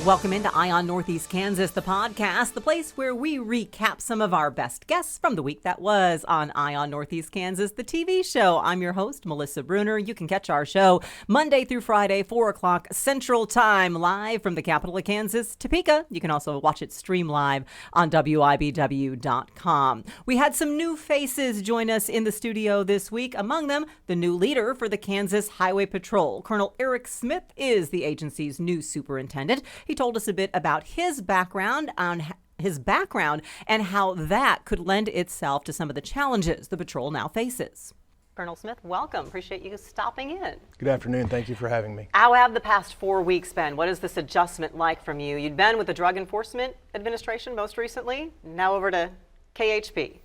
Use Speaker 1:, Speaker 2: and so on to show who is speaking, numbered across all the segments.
Speaker 1: Welcome into Eye on Northeast Kansas, the podcast, the place where we recap some of our best guests from the week that was on Eye on Northeast Kansas, the TV show. I'm your host, Melissa Bruner. You can catch our show Monday through Friday, 4 o'clock Central Time, live from the capital of Kansas, Topeka. You can also watch it stream live on WIBW.com. We had some new faces join us in the studio this week. Among them, the new leader for the Kansas Highway Patrol. Colonel Erik Smith is the agency's new superintendent. He told us a bit about his background and how that could lend itself to some of the challenges the patrol now faces. Colonel Smith, welcome. Appreciate you stopping in.
Speaker 2: Good afternoon. Thank you for having me.
Speaker 1: How have the past 4 weeks been? What is this adjustment like from you? You'd been with the Drug Enforcement Administration most recently, now over to KHP.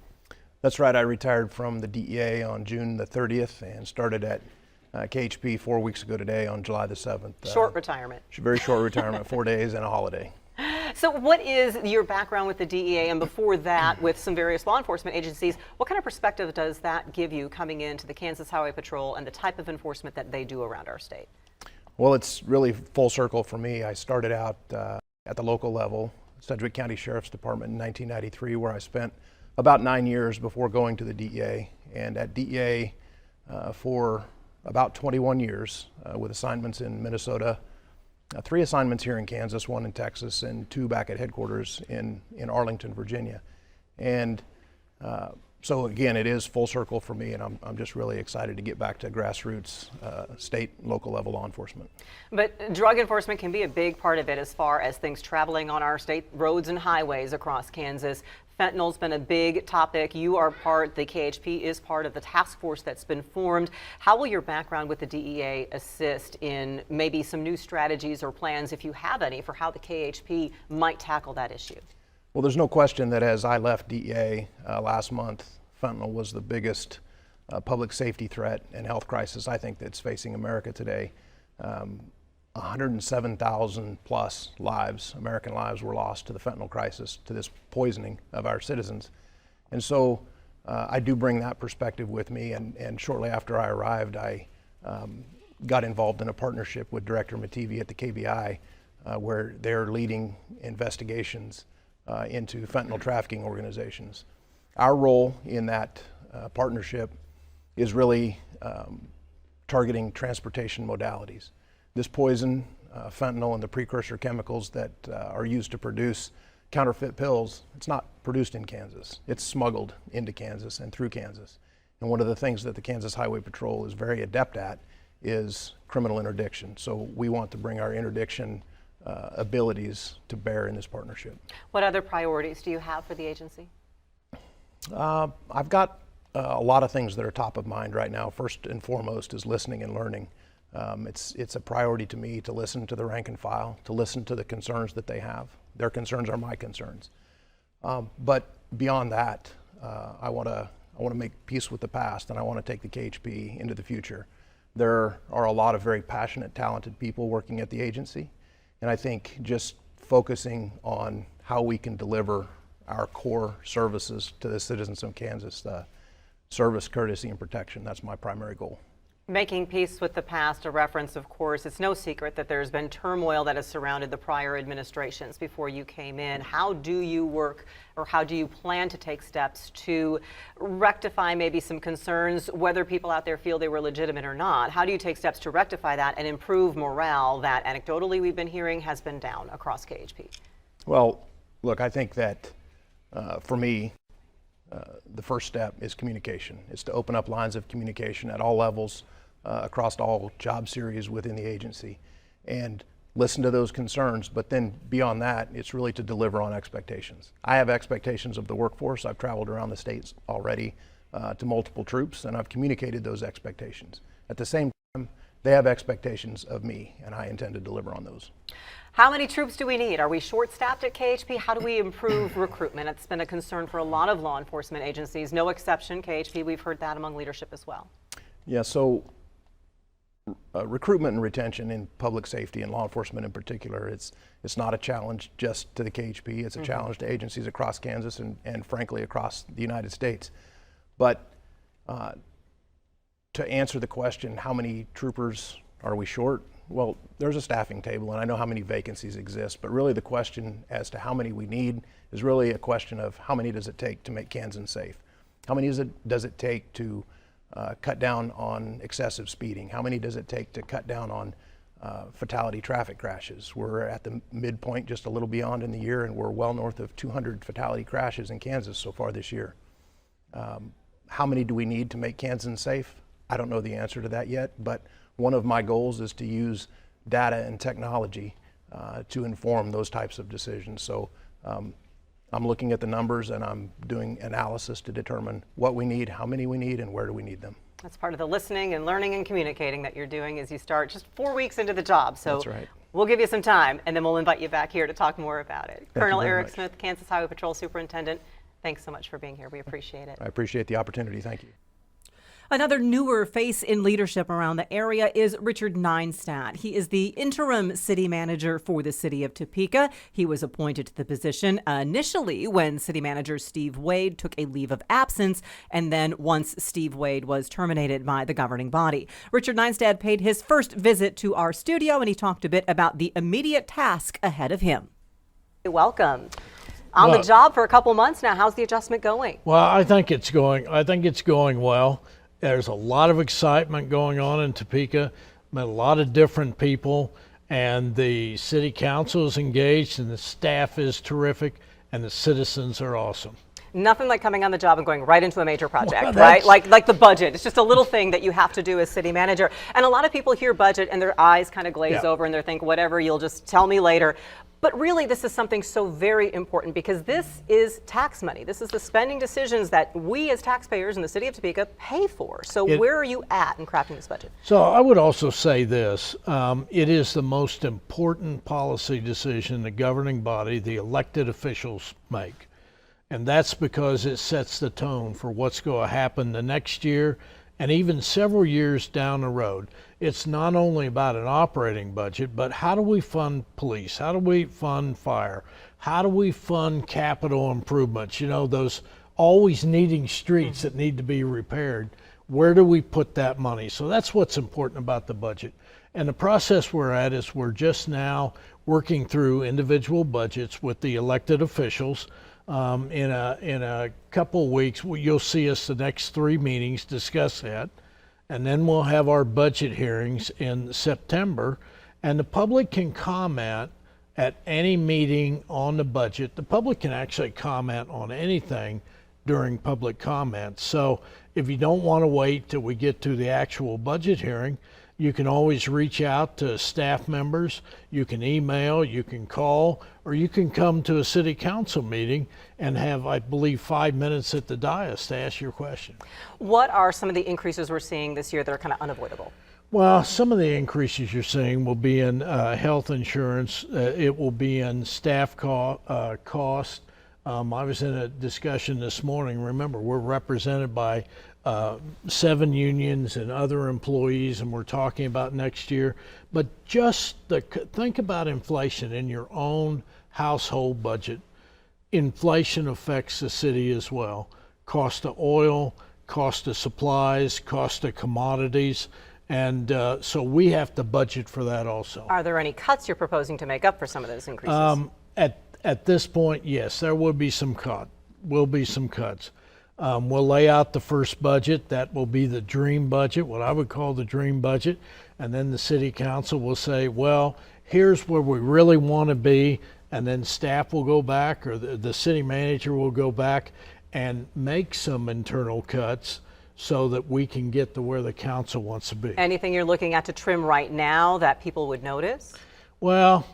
Speaker 2: That's right. I retired from the DEA on June the 30th and started at KHP 4 weeks ago today on July the 7th.
Speaker 1: Short retirement.
Speaker 2: Very short retirement, 4 days and a holiday.
Speaker 1: So what is your background with the DEA and before that with some various law enforcement agencies? What kind of perspective does that give you coming into the Kansas Highway Patrol and the type of enforcement that they do around our state?
Speaker 2: Well, it's really full circle for me. I started out at the local level, Sedgwick County Sheriff's Department in 1993, where I spent about 9 years before going to the DEA. And at DEA for about 21 years with assignments in Minnesota, 3 assignments here in Kansas, 1 in Texas, and 2 back at headquarters in Arlington, Virginia. And so again, it is full circle for me, and I'm just really excited to get back to grassroots, state and local level law enforcement.
Speaker 1: But drug enforcement can be a big part of it as far as things traveling on our state roads and highways across Kansas. Fentanyl's been a big topic. You are the KHP is part of the task force that's been formed. How will your background with the DEA assist in maybe some new strategies or plans, if you have any, for how the KHP might tackle that issue?
Speaker 2: Well, there's no question that as I left DEA last month, fentanyl was the biggest public safety threat and health crisis I think that's facing America today. 107,000 plus American lives were lost to the fentanyl crisis, to this poisoning of our citizens. And so I do bring that perspective with me, and shortly after I arrived, I got involved in a partnership with Director Mativi at the KBI, where they're leading investigations into fentanyl trafficking organizations. Our role in that partnership is really targeting transportation modalities. This poison, fentanyl, and the precursor chemicals that are used to produce counterfeit pills, it's not produced in Kansas. It's smuggled into Kansas and through Kansas. And one of the things that the Kansas Highway Patrol is very adept at is criminal interdiction. So we want to bring our interdiction abilities to bear in this partnership. What
Speaker 1: other priorities do you have for the agency?
Speaker 2: I've got a lot of things that are top of mind right now. First and foremost is listening and learning. It's a priority to me to listen to the rank and file, to listen to the concerns that they have. Their concerns are my concerns. But beyond that, I want to make peace with the past, and I want to take the KHP into the future. There are a lot of very passionate, talented people working at the agency, and I think just focusing on how we can deliver our core services to the citizens of Kansas, service, courtesy, and protection, that's my primary goal.
Speaker 1: Making peace with the past, a reference, of course. It's no secret that there's been turmoil that has surrounded the prior administrations before you came in. How do you work, or how do you plan to take steps to rectify maybe some concerns, whether people out there feel they were legitimate or not? How do you take steps to rectify that and improve morale that anecdotally we've been hearing has been down across KHP?
Speaker 2: Well, look, I think that for me, the first step is communication. It's to open up lines of communication at all levels, across all job series within the agency, and listen to those concerns. But then beyond that, it's really to deliver on expectations. I have expectations of the workforce. I've traveled around the states already to multiple troops, and I've communicated those expectations. At the same time, they have expectations of me, and I intend to deliver on those.
Speaker 1: How many troops do we need? Are we short-staffed at KHP? How do we improve recruitment? It's been a concern for a lot of law enforcement agencies, no exception KHP. We've heard that among leadership as well.
Speaker 2: Yeah, so recruitment and retention in public safety and law enforcement in particular, it's not a challenge just to the KHP. It's a challenge to agencies across Kansas and frankly across the United States. But to answer the question, how many troopers are we short? Well, there's a staffing table, and I know how many vacancies exist, but really the question as to how many we need is really a question of how many does it take to make Kansas safe? How many does it take to cut down on excessive speeding? How many does it take to cut down on fatality traffic crashes? We're at the midpoint, just a little beyond in the year, and we're well north of 200 fatality crashes in Kansas so far this year. How many do we need to make Kansas safe? I don't know the answer to that yet, but one of my goals is to use data and technology to inform those types of decisions. So I'm looking at the numbers and I'm doing analysis to determine what we need, how many we need, and where do we need them.
Speaker 1: That's part of the listening and learning and communicating that you're doing as you start just 4 weeks into the job. So
Speaker 2: that's right.
Speaker 1: We'll give you some time and then we'll invite you back here to talk more about it. Colonel Erik
Speaker 2: much.
Speaker 1: Smith, Kansas Highway Patrol Superintendent, thanks so much for being here. We appreciate it.
Speaker 2: I appreciate the opportunity. Thank you.
Speaker 1: Another newer face in leadership around the area is Richard Nienstedt. He is the interim city manager for the city of Topeka. He was appointed to the position initially when city manager Steve Wade took a leave of absence, and then once Steve Wade was terminated by the governing body. Richard Nienstedt paid his first visit to our studio, and he talked a bit about the immediate task ahead of him. Welcome. On the job for a couple months now. How's the adjustment going?
Speaker 3: Well, I think it's going well. There's a lot of excitement going on in Topeka. Met a lot of different people, and the city council is engaged, and the staff is terrific, and the citizens are awesome.
Speaker 1: Nothing like coming on the job and going right into a major project, right? Like the budget. It's just a little thing that you have to do as city manager. And a lot of people hear budget and their eyes kind of glaze over and they think, whatever, you'll just tell me later. But really, this is something so very important because this is tax money. This is the spending decisions that we as taxpayers in the city of Topeka pay for. So where are you at in crafting this budget?
Speaker 3: So I would also say this. It is the most important policy decision the governing body, the elected officials, make. And that's because it sets the tone for what's going to happen the next year and even several years down the road. It's not only about an operating budget, but how do we fund police? How do we fund fire? How do we fund capital improvements? You know, those always needing streets that need to be repaired. Where do we put that money? So that's what's important about the budget. And the process we're at is we're just now working through individual budgets with the elected officials. In a couple of weeks, you'll see us the next 3 meetings discuss that. And then we'll have our budget hearings in September. And the public can comment at any meeting on the budget. The public can actually comment on anything during public comments. So if you don't want to wait till we get to the actual budget hearing, you can always reach out to staff members, you can email, you can call, or you can come to a city council meeting and have, I believe, 5 minutes at the dais to ask your question.
Speaker 1: What are some of the increases we're seeing this year that are kind of unavoidable?
Speaker 3: Well, some of the increases you're seeing will be in health insurance. It will be in staff cost. I was in a discussion this morning. Remember, we're represented by 7 unions and other employees, and we're talking about next year. But just think about inflation in your own household budget. Inflation affects the city as well. Cost of oil, cost of supplies, cost of commodities. And so we have to budget for that also.
Speaker 1: Are there any cuts you're proposing to make up for some of those increases?
Speaker 3: At this point, yes, there will be some cuts. We'll lay out the first budget. That will be the dream budget, what I would call the dream budget. And then the city council will say, well, here's where we really want to be. And then staff will go back, or the city manager will go back and make some internal cuts so that we can get to where the council wants to be.
Speaker 1: Anything you're looking at to trim right now that people would notice?
Speaker 3: Well,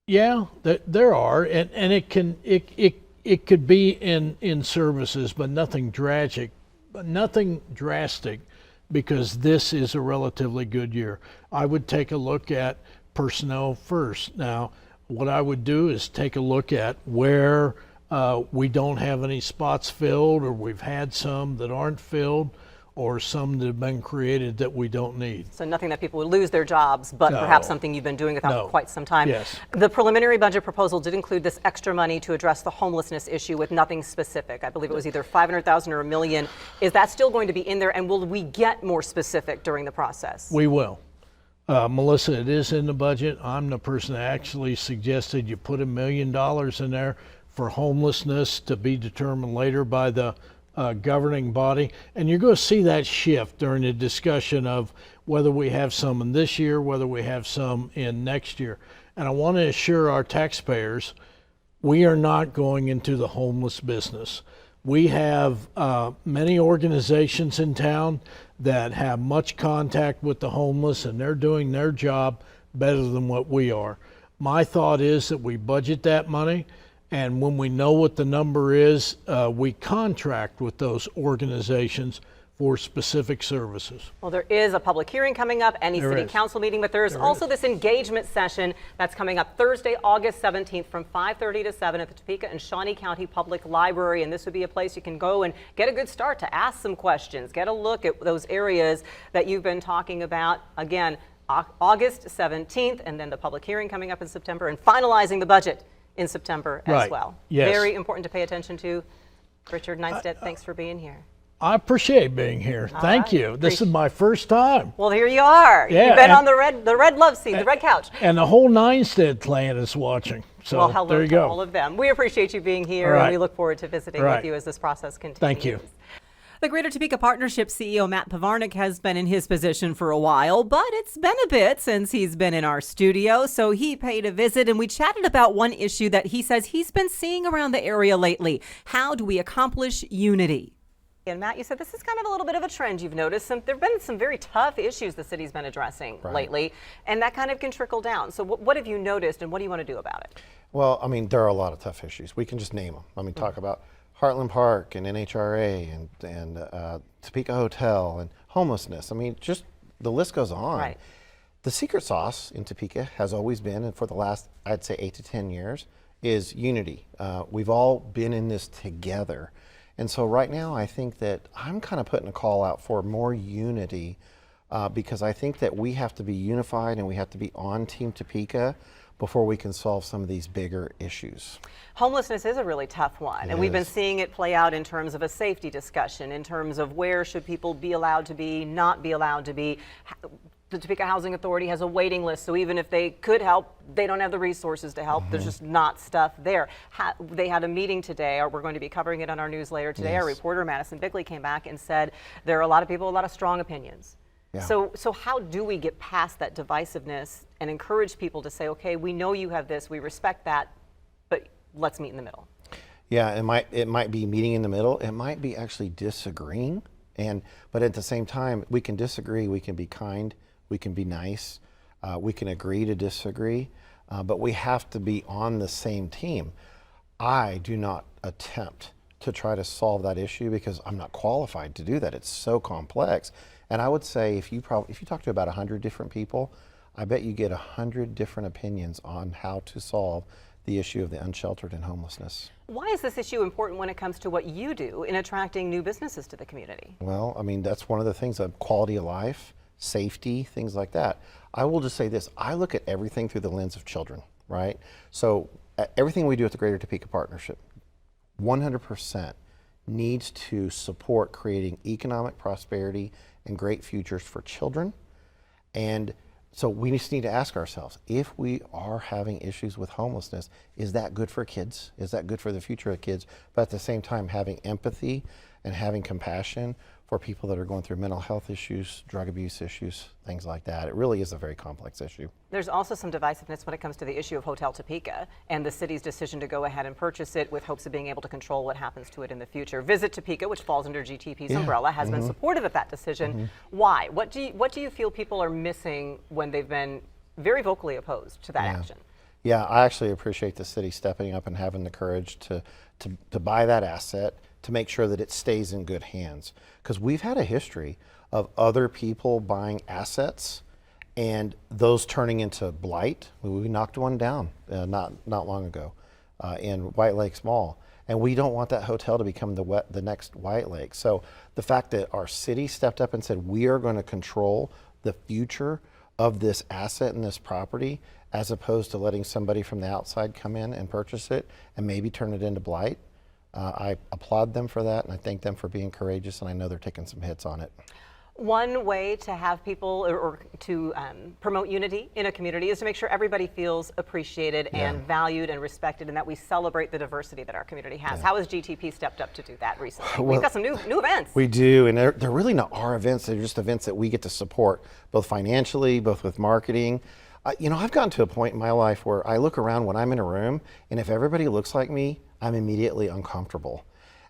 Speaker 3: yeah, there are, and it could be in services, but nothing drastic, because this is a relatively good year. I would take a look at personnel first. Now, what I would do is take a look at where we don't have any spots filled, or we've had some that aren't filled, or some that have been created that we don't need.
Speaker 1: So nothing that people would lose their jobs, but perhaps something you've been doing without quite some time.
Speaker 3: Yes.
Speaker 1: The preliminary budget proposal did include this extra money to address the homelessness issue with nothing specific. I believe it was either $500,000 or $1 million. Is that still going to be in there, and will we get more specific during the process?
Speaker 3: We will. Melissa, it is in the budget. I'm the person that actually suggested you put $1 million in there for homelessness to be determined later by the governing body. And you're going to see that shift during the discussion of whether we have some in this year, whether we have some in next year. And I want to assure our taxpayers, we are not going into the homeless business. We have many organizations in town that have much contact with the homeless, and they're doing their job better than what we are. My thought is that we budget that money, and when we know what the number is, we contract with those organizations for specific services.
Speaker 1: Well, there is a public hearing coming up, any city council meeting, but there's also this engagement session that's coming up Thursday, August 17th from 5:30 to 7 at the Topeka and Shawnee County Public Library. And this would be a place you can go and get a good start to ask some questions, get a look at those areas that you've been talking about. Again, August 17th, and then the public hearing coming up in September, and finalizing the budget in September as well.
Speaker 3: Yes.
Speaker 1: Very important to pay attention to. Richard Nienstedt, thanks for being here.
Speaker 3: I appreciate being here. Thank you. This is my first time.
Speaker 1: Well, here you are.
Speaker 3: Yeah,
Speaker 1: You've been on the red love seat, the red couch.
Speaker 3: And the whole Nienstedt clan is watching. So
Speaker 1: well, hello
Speaker 3: there you
Speaker 1: to
Speaker 3: go.
Speaker 1: all of them. We appreciate you being here, and we look forward to visiting with you as this process continues.
Speaker 3: Thank you.
Speaker 1: The Greater Topeka Partnership CEO Matt Pivarnik has been in his position for a while, but it's been a bit since he's been in our studio, so he paid a visit, and we chatted about one issue that he says he's been seeing around the area lately. How do we accomplish unity? And Matt, you said this is kind of a little bit of a trend you've noticed. There have been some very tough issues the city's been addressing lately, and that kind of can trickle down. So what have you noticed, and what do you want to do about it?
Speaker 4: Well, I mean, there are a lot of tough issues. We can just name them. I mean, talk about Heartland Park and NHRA and Topeka Hotel and homelessness. I mean, just the list goes on.
Speaker 1: Right.
Speaker 4: The secret sauce in Topeka has always been, and for the last, I'd say 8 to 10 years, is unity. We've all been in this together. And so right now, I think that I'm kind of putting a call out for more unity because I think that we have to be unified and we have to be on Team Topeka before we can solve some of these bigger issues.
Speaker 1: Homelessness is a really tough one, and we've been seeing it play out in terms of a safety discussion, in terms of where should people be allowed to be, not be allowed to be. The Topeka Housing Authority has a waiting list, so even if they could help, they don't have the resources to help. There's just not stuff there. They had a meeting today, or we're going to be covering it on our news later today. Our reporter, Madison Bigley, came back and said there are a lot of people, a lot of strong opinions. Yeah. So how do we get past that divisiveness and encourage people to say, okay, we know you have this, we respect that, but let's meet in the middle?
Speaker 4: Yeah, it might be meeting in the middle. It might be actually disagreeing, but at the same time, we can disagree, we can be kind, we can be nice, we can agree to disagree, but we have to be on the same team. I do not attempt to try to solve that issue because I'm not qualified to do that. It's so complex. And I would say if you talk to about 100 different people, I bet you get 100 different opinions on how to solve the issue of the unsheltered and homelessness.
Speaker 1: Why is this issue important when it comes to what you do in attracting new businesses to the community?
Speaker 4: Well, I mean, that's one of the things, quality of life, safety, things like that. I will just say this, I look at everything through the lens of children, right? So everything we do at the Greater Topeka Partnership, 100% needs to support creating economic prosperity and great futures for children. And so we just need to ask ourselves, if we are having issues with homelessness, is that good for kids? Is that good for the future of kids? But at the same time, having empathy and having compassion for people that are going through mental health issues, drug abuse issues, things like that. It really is a very complex issue. There's
Speaker 1: also some divisiveness when it comes to the issue of Hotel Topeka and the city's decision to go ahead and purchase it with hopes of being able to control what happens to it in the future. Visit Topeka, which falls under GTP's umbrella, has been supportive of that decision. Why? What do you feel people are missing when they've been very vocally opposed to that action? Yeah, I actually appreciate the city stepping up and having the courage to buy that asset, to make sure that it stays in good hands. Because we've had a history of other people buying assets and those turning into blight. We knocked one down not long ago in White Lakes Mall. And we don't want that hotel to become the next White Lake. So the fact that our city stepped up and said, we are going to control the future of this asset and this property, as opposed to letting somebody from the outside come in and purchase it and maybe turn it into blight. I applaud them for that, and I thank them for being courageous, and I know they're taking some hits on it. One way to have people or to promote unity in a community is to make sure everybody feels appreciated and valued and respected, and that we celebrate the diversity that our community has. How has GTP stepped up to do that recently? We've got some new events.
Speaker 4: We do, and they're really not our events. They're just events that we get to support, both financially, both with marketing. I've gotten to a point in my life where I look around when I'm in a room, and if everybody looks like me, I'm immediately uncomfortable.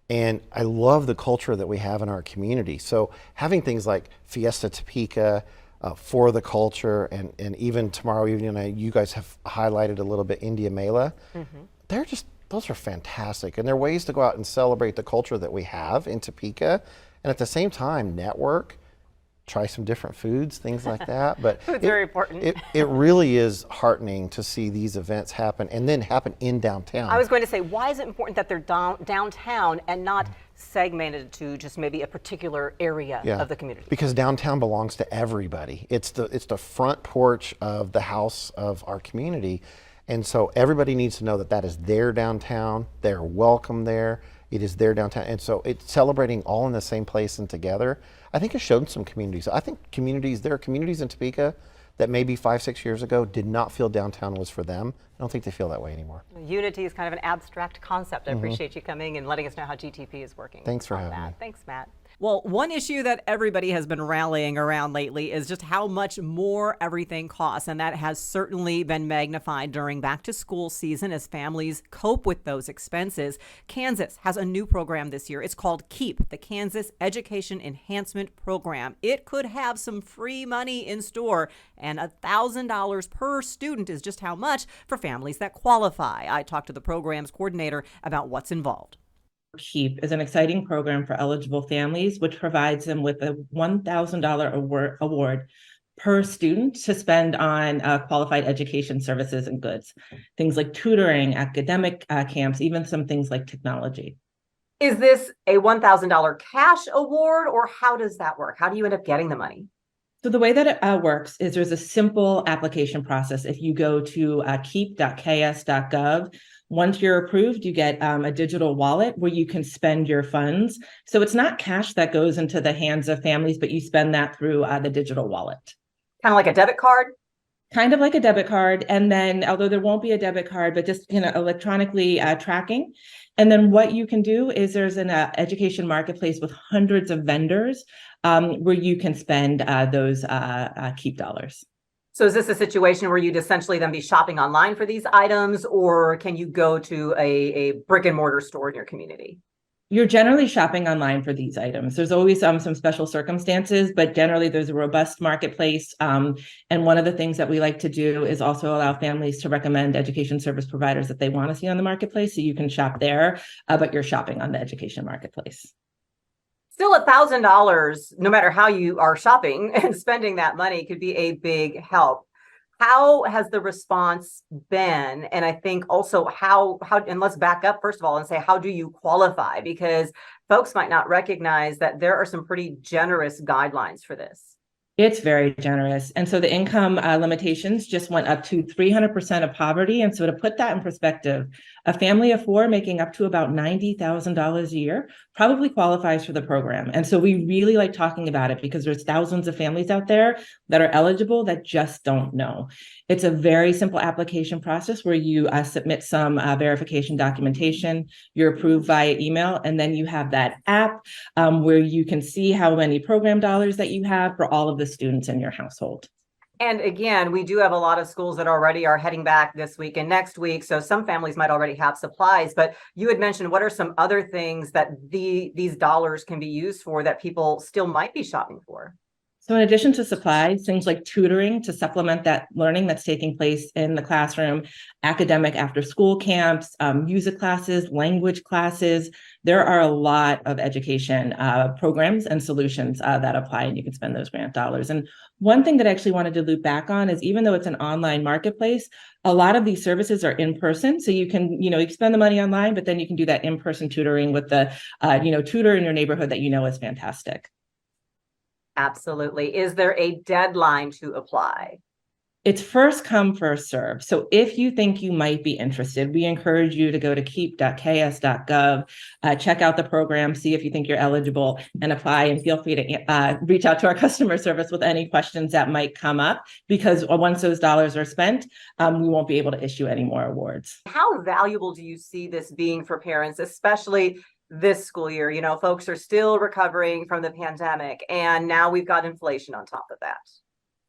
Speaker 4: And I love the culture that we have in our community. So having things like Fiesta Topeka, For the Culture, and even tomorrow evening, you guys have highlighted a little bit India Mela. Those are fantastic. And they're ways to go out and celebrate the culture that we have in Topeka. And at the same time, network, try some different foods, things like that. But
Speaker 1: Food's very important.
Speaker 4: It really is heartening to see these events happen and then happen in downtown.
Speaker 1: I was going to say, why is it important that they're downtown and not segmented to just maybe a particular area of the community?
Speaker 4: Because downtown belongs to everybody. It's the front porch of the house of our community. And so everybody needs to know that that is their downtown. They're welcome there. It is their downtown. And so it's celebrating all in the same place and together. I think it's shown some communities. I think there are communities in Topeka that maybe 5-6 years ago did not feel downtown was for them. I don't think they feel that way anymore.
Speaker 1: Unity is kind of an abstract concept. I appreciate you coming and letting us know how GTP is working.
Speaker 4: Thanks for having me.
Speaker 1: Thanks, Matt. Well, one issue that everybody has been rallying around lately is just how much more everything costs, and that has certainly been magnified during back to school season as families cope with those expenses. Kansas has a new program this year. It's called KEEP, the Kansas Education Enhancement Program. It could have some free money in store, and $1,000 per student is just how much for families that qualify. I talked to the program's coordinator about what's involved.
Speaker 5: KEEP is an exciting program for eligible families, which provides them with a $1,000 award per student to spend on qualified education services and goods. Things like tutoring, academic camps, even some things like technology.
Speaker 1: Is this a $1,000 cash award, or how does that work? How do you end up getting the money?
Speaker 5: So the way that it works is there's a simple application process. If you go to keep.ks.gov, once you're approved, you get a digital wallet where you can spend your funds. So it's not cash that goes into the hands of families, but you spend that through the digital wallet.
Speaker 1: Kind of like a debit card?
Speaker 5: Kind of like a debit card. And then, although there won't be a debit card, but just electronically tracking. And then what you can do is there's an education marketplace with hundreds of vendors where you can spend those KEEP dollars.
Speaker 1: So is this a situation where you'd essentially then be shopping online for these items, or can you go to a brick and mortar store in your community?
Speaker 5: You're generally shopping online for these items. There's always some special circumstances, but generally there's a robust marketplace. And one of the things that we like to do is also allow families to recommend education service providers that they want to see on the marketplace. So you can shop there, but you're shopping on the education marketplace.
Speaker 1: Still, $1,000, no matter how you are shopping and spending that money, could be a big help. How has the response been? And I think also how, and let's back up first of all and say, how do you qualify? Because folks might not recognize that there are some pretty generous guidelines for this.
Speaker 5: It's very generous. And so the income limitations just went up to 300% of poverty. And so to put that in perspective, a family of 4 making up to about $90,000 a year probably qualifies for the program. And so we really like talking about it because there's thousands of families out there that are eligible that just don't know. It's a very simple application process where you submit some verification documentation, you're approved via email, and then you have that app where you can see how many program dollars that you have for all of the students in your household.
Speaker 1: And again, we do have a lot of schools that already are heading back this week and next week. So some families might already have supplies, but you had mentioned, what are some other things that these dollars can be used for that people still might be shopping for?
Speaker 5: So in addition to supplies, things like tutoring to supplement that learning that's taking place in the classroom, academic after school camps, music classes, language classes, there are a lot of education programs and solutions that apply, and you can spend those grant dollars. And one thing that I actually wanted to loop back on is, even though it's an online marketplace, a lot of these services are in person. So you can, you can spend the money online, but then you can do that in-person tutoring with the, tutor in your neighborhood that is fantastic.
Speaker 1: Absolutely. Is there a deadline to apply?
Speaker 5: It's first come, first serve. So if you think you might be interested, we encourage you to go to keep.ks.gov, check out the program, see if you think you're eligible, and apply. And feel free to reach out to our customer service with any questions that might come up, because once those dollars are spent, we won't be able to issue any more awards.
Speaker 1: How valuable do you see this being for parents, especially this school year? You know, folks are still recovering from the pandemic, and now we've got inflation on top of that.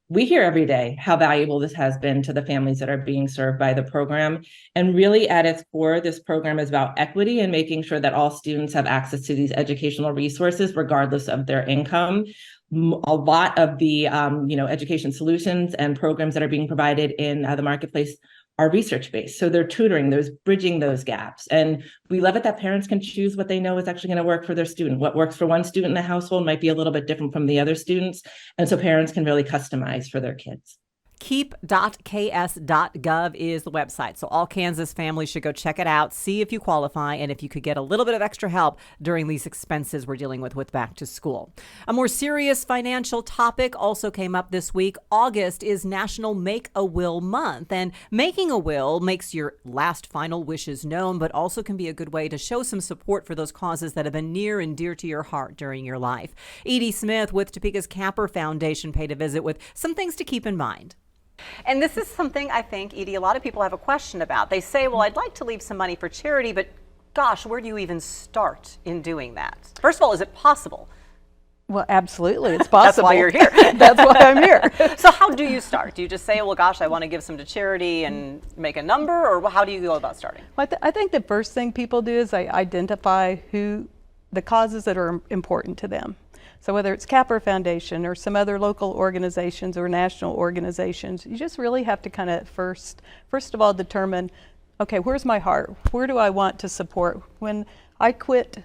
Speaker 5: We hear every day how valuable this has been to the families that are being served by the program. And really at its core, this program is about equity and making sure that all students have access to these educational resources, regardless of their income. A lot of the education solutions and programs that are being provided in the marketplace are research-based. So they're tutoring, there's bridging those gaps. And we love it that parents can choose what they know is actually going to work for their student. What works for one student in the household might be a little bit different from the other students. And so parents can really customize for their kids.
Speaker 1: Keep.ks.gov is the website. So all Kansas families should go check it out, see if you qualify, and if you could get a little bit of extra help during these expenses we're dealing with back to school. A more serious financial topic also came up this week. August is National Make a Will Month, and making a will makes your last final wishes known, but also can be a good way to show some support for those causes that have been near and dear to your heart during your life. Edie Smith with Topeka's Capper Foundation paid a visit with some things to keep in mind. And this is something I think, Edie, a lot of people have a question about. They say, well, I'd like to leave some money for charity, but gosh, where do you even start in doing that? First of all, is it possible?
Speaker 6: Well, absolutely, it's possible.
Speaker 1: That's why you're here.
Speaker 6: That's why I'm here.
Speaker 1: So how do you start? Do you just say, well, gosh, I want to give some to charity and make a number, or how do you go about starting?
Speaker 6: Well, I think the first thing people do is they identify the causes that are important to them. So whether it's Capper Foundation or some other local organizations or national organizations, you just really have to kind of first of all determine, okay, where's my heart? Where do I want to support? When I quit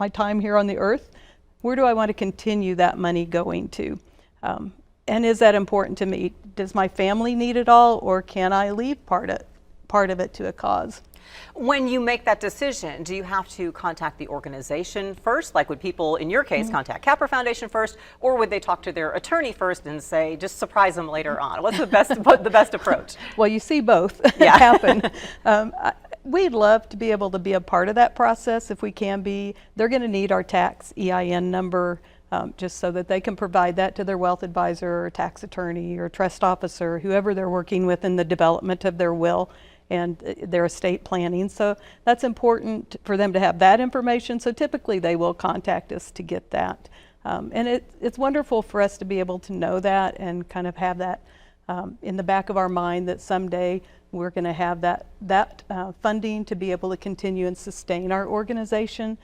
Speaker 6: my time here on the earth, where do I want to continue that money going to? And is that important to me? Does my family need it all, or can I leave part of it to a cause?
Speaker 1: When you make that decision, do you have to contact the organization first? Like, would people, in your case, contact Capper Foundation first, or would they talk to their attorney first and say, just surprise them later on? What's the best approach?
Speaker 6: Well, you see both
Speaker 1: Yeah.
Speaker 6: happen. We'd love to be able to be a part of that process if we can be. They're going to need our tax EIN number just so that they can provide that to their wealth advisor or tax attorney or trust officer, whoever they're working with in the development of their will and their estate planning. So that's important for them to have that information. So typically they will contact us to get that. And it's wonderful for us to be able to know that and kind of have that in the back of our mind that someday we're going to have that funding to be able to continue and sustain our organization.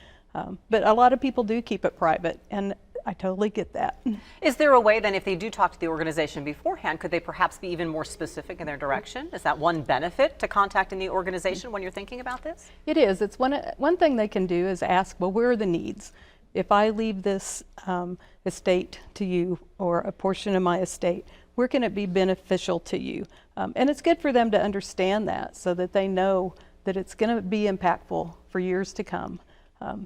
Speaker 6: But a lot of people do keep it private, and I totally get that.
Speaker 1: Is there a way then, if they do talk to the organization beforehand, could they perhaps be even more specific in their direction? Is that one benefit to contacting the organization when you're thinking about this?
Speaker 6: It is. It's one thing they can do is ask, well, where are the needs? If I leave this estate to you, or a portion of my estate, where can it be beneficial to you? And it's good for them to understand that so that they know that it's going to be impactful for years to come.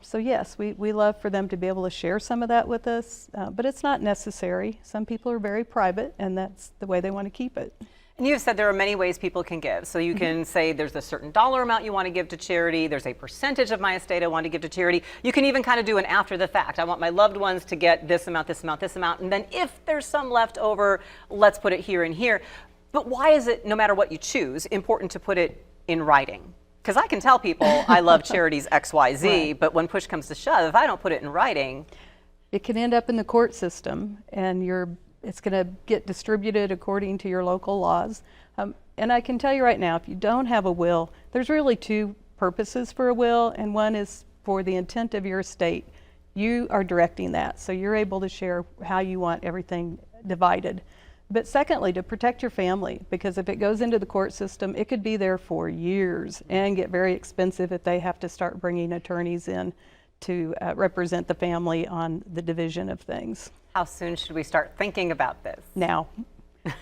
Speaker 6: So yes, we love for them to be able to share some of that with us, but it's not necessary. Some people are very private, and that's the way they want to keep it.
Speaker 1: And you've said there are many ways people can give. So you can say there's a certain dollar amount you want to give to charity. There's a percentage of my estate I want to give to charity. You can even kind of do an after the fact. I want my loved ones to get this amount, this amount, this amount. And then if there's some left over, let's put it here and here. But why is it, no matter what you choose, important to put it in writing? Because I can tell people I love charities XYZ, right, but when push comes to shove, if I don't put it in writing,
Speaker 6: it can end up in the court system, and it's going to get distributed according to your local laws. And I can tell you right now, if you don't have a will, there's really two purposes for a will, and one is for the intent of your estate. You are directing that, so you're able to share how you want everything divided. But secondly, to protect your family, because if it goes into the court system, it could be there for years and get very expensive if they have to start bringing attorneys in to represent the family on the division of things.
Speaker 1: How soon should we start thinking about this?
Speaker 6: Now.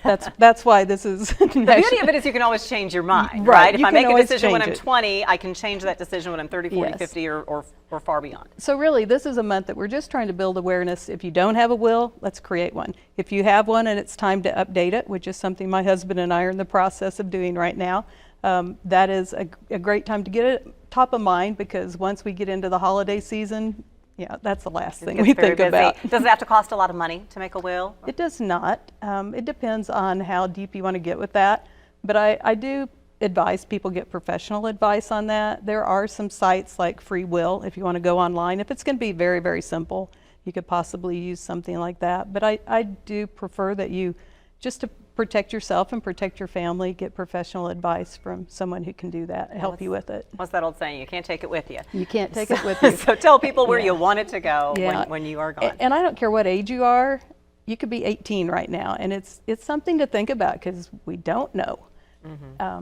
Speaker 6: That's why this is.
Speaker 1: The beauty of it is you can always change your mind,
Speaker 6: Right,
Speaker 1: right? If
Speaker 6: you
Speaker 1: I
Speaker 6: can
Speaker 1: make a
Speaker 6: always
Speaker 1: decision when I'm
Speaker 6: change it.
Speaker 1: 20, I can change that decision when I'm 30, 40,
Speaker 6: Yes.
Speaker 1: 50, or far beyond.
Speaker 6: So really, this is a month that we're just trying to build awareness. If you don't have a will, let's create one. If you have one and it's time to update it, which is something my husband and I are in the process of doing right now, that is a great time to get it top of mind, because once we get into the holiday season, yeah, that's the last thing
Speaker 1: Gets
Speaker 6: we
Speaker 1: very
Speaker 6: think
Speaker 1: busy.
Speaker 6: about.
Speaker 1: Does it have to cost a lot of money to make a will?
Speaker 6: It does not. It depends on how deep you want to get with that. But I do advise people get professional advice on that. There are some sites like Free Will if you want to go online. If it's going to be very, very simple, you could possibly use something like that. But I do prefer that you, just to protect yourself and protect your family, get professional advice from someone who can do that, help you with it.
Speaker 1: What's that old saying? You can't take it with you.
Speaker 6: You can't take it with you.
Speaker 1: So tell people where
Speaker 6: Yeah.
Speaker 1: you want it to go
Speaker 6: Yeah.
Speaker 1: when you are gone.
Speaker 6: And I don't care what age you are. You could be 18 right now, and it's something to think about, because we don't know.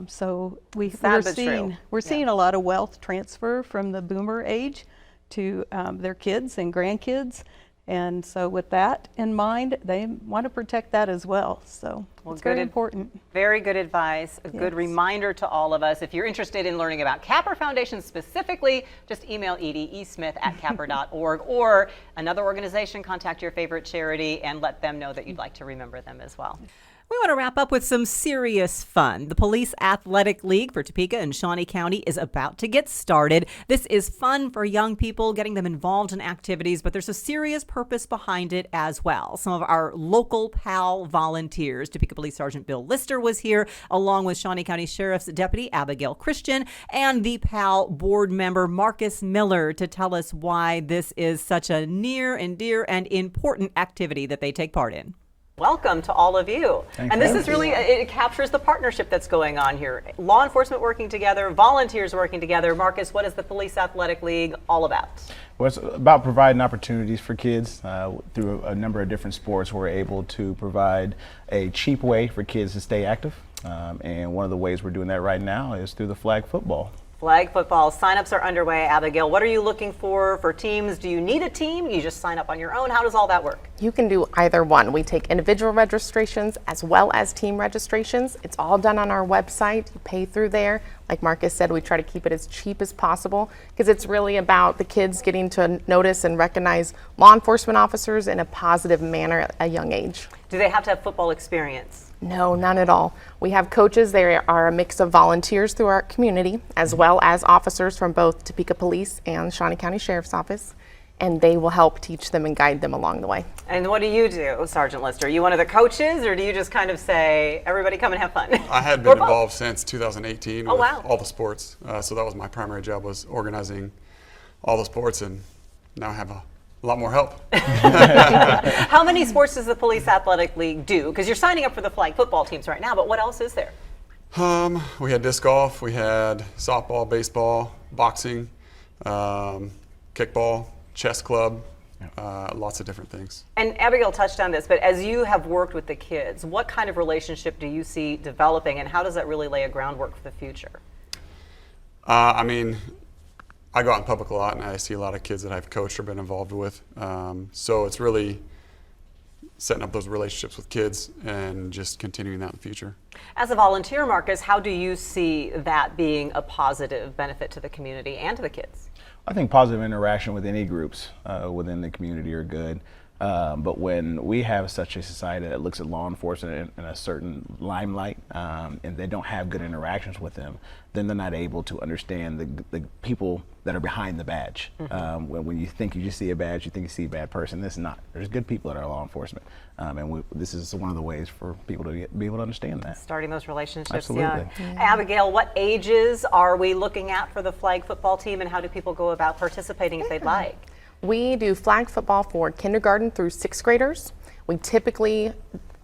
Speaker 6: So we're
Speaker 1: Sad but true.
Speaker 6: seeing a lot of wealth transfer from the boomer age to their kids and grandkids. And so with that in mind, they want to protect that as well. So it's very important.
Speaker 1: Very good advice, a good
Speaker 6: Yes.
Speaker 1: reminder to all of us. If you're interested in learning about Capper Foundation specifically, just email Edie Smith at capper.org, or another organization, contact your favorite charity and let them know that you'd like to remember them as well. We want to wrap up with some serious fun. The Police Athletic League for Topeka and Shawnee County is about to get started. This is fun for young people, getting them involved in activities, but there's a serious purpose behind it as well. Some of our local PAL volunteers, Topeka Police Sergeant Bill Lister was here, along with Shawnee County Sheriff's Deputy Abigail Christian and the PAL board member Marcus Miller, to tell us why this is such a near and dear and important activity that they take part in. Welcome to all of you. And this is really, it captures the partnership that's going on here. Law enforcement working together, volunteers working together. Marcus, what is the Police Athletic League all about?
Speaker 7: Well, it's about providing opportunities for kids through a number of different sports. We're able to provide a cheap way for kids to stay active. And one of the ways we're doing that right now is through the flag football.
Speaker 1: Flag football signups are underway. Abigail, what are you looking for teams? Do you need a team? You just sign up on your own? How does all that work?
Speaker 8: You can do either one. We take individual registrations as well as team registrations. It's all done on our website. You pay through there. Like Marcus said, we try to keep it as cheap as possible, because it's really about the kids getting to notice and recognize law enforcement officers in a positive manner at a young age.
Speaker 1: Do they have to have football experience?
Speaker 8: No, none at all. We have coaches. They are a mix of volunteers through our community, as well as officers from both Topeka Police and Shawnee County Sheriff's Office, and they will help teach them and guide them along the way.
Speaker 1: And what do you do, Sergeant Lister? Are you one of the coaches, or do you just kind of say, everybody come and have fun?
Speaker 9: I had been involved since 2018 with all the sports, so that was my primary job, was organizing all the sports, and now I have a lot more help.
Speaker 1: How many sports does the Police Athletic League do? Because you're signing up for the flag football teams right now, but what else is there?
Speaker 9: We had disc golf, we had softball, baseball, boxing, kickball, chess club, lots of different things.
Speaker 1: And Abigail touched on this, but as you have worked with the kids, what kind of relationship do you see developing, and how does that really lay a groundwork for the future?
Speaker 9: I mean, I go out in public a lot, and I see a lot of kids that I've coached or been involved with. So it's really setting up those relationships with kids and just continuing that in the future.
Speaker 1: As a volunteer, Marcus, how do you see that being a positive benefit to the community and to the kids?
Speaker 7: I think positive interaction with any groups within the community are good. But when we have such a society that looks at law enforcement in a certain limelight, and they don't have good interactions with them, then they're not able to understand the people that are behind the badge. When you think you just see a badge, you think you see a bad person. This is not. There's good people that are law enforcement. And this is one of the ways for people to be able to understand that.
Speaker 1: Starting those relationships
Speaker 7: Absolutely.
Speaker 1: young. Abigail, what ages are we looking at for the flag football team, and how do people go about participating if they'd like?
Speaker 8: We do flag football for kindergarten through 6th graders. We typically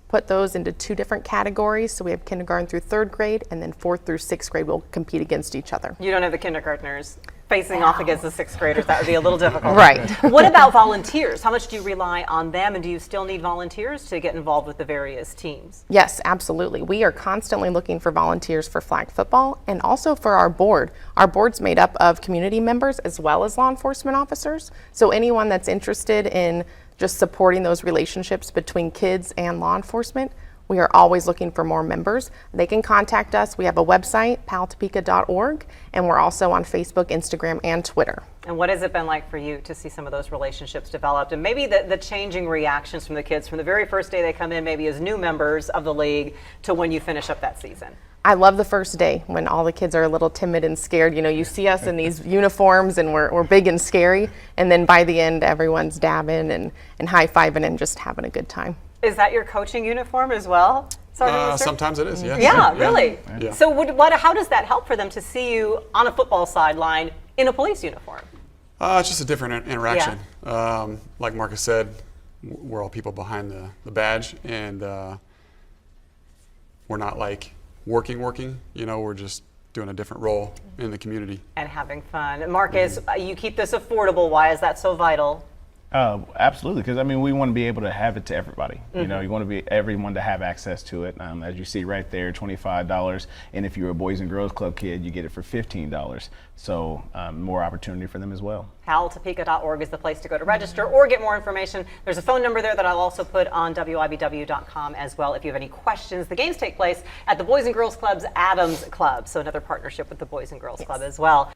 Speaker 8: put those into 2 different categories. So we have kindergarten through 3rd grade, and then 4th through 6th grade will compete against each other.
Speaker 1: You don't have the kindergartners facing off against the 6th graders. That would be a little difficult.
Speaker 8: Right.
Speaker 1: What about volunteers? How much do you rely on them, and do you still need volunteers to get involved with the various teams?
Speaker 8: Yes, absolutely. We are constantly looking for volunteers for flag football and also for our board. Our board's made up of community members as well as law enforcement officers. So anyone that's interested in just supporting those relationships between kids and law enforcement, We are always looking for more members. They can contact us. We have a website, paltopeka.org, and we're also on Facebook, Instagram, and Twitter.
Speaker 1: And what has it been like for you to see some of those relationships developed, and maybe the changing reactions from the kids from the very first day they come in, maybe as new members of the league, to when you finish up that season?
Speaker 8: I love the first day when all the kids are a little timid and scared. You know, you see us in these uniforms and we're big and scary, and then by the end everyone's dabbing and high-fiving and just having a good time.
Speaker 1: Is that your coaching uniform as well?
Speaker 9: Sometimes it is, yes.
Speaker 1: Yeah, really?
Speaker 9: Yeah.
Speaker 1: So how does that help for them to see you on a football sideline in a police uniform?
Speaker 9: It's just a different interaction. Like Marcus said, we're all people behind the badge, and we're not like working, you know, we're just doing a different role in the community.
Speaker 1: And having fun. And Marcus, you keep this affordable. Why is that so vital?
Speaker 7: Absolutely, because I mean, we want to be able to have it to everybody. You know, you want to be everyone to have access to it. As you see right there, $25, and if you're a Boys and Girls Club kid, you get it for $15. So more opportunity for them as well.
Speaker 1: paltopeka.org is the place to go to register or get more information. There's a phone number there that I'll also put on WIBW.com as well if you have any questions. The games take place at the Boys and Girls Club's Adams Club, so another partnership with the Boys and Girls Club as well.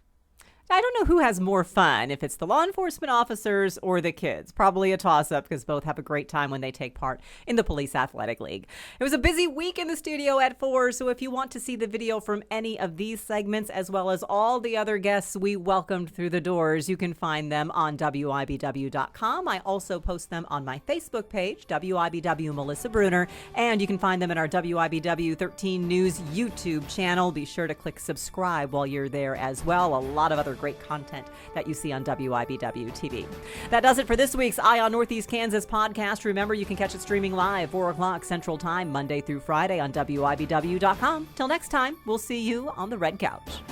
Speaker 1: I don't know who has more fun, if it's the law enforcement officers or the kids. Probably a toss-up because both have a great time when they take part in the Police Athletic League. It was a busy week in the studio at 4, so if you want to see the video from any of these segments as well as all the other guests we welcomed through the doors, you can find them on WIBW.com. I also post them on my Facebook page, WIBW Melissa Bruner, and you can find them in our WIBW 13 News YouTube channel. Be sure to click subscribe while you're there as well. A lot of other great content that you see on WIBW TV. That does it for this week's Eye on Northeast Kansas podcast. Remember, you can catch it streaming live 4 o'clock Central Time, Monday through Friday on WIBW.com. Till next time, we'll see you on the Red Couch.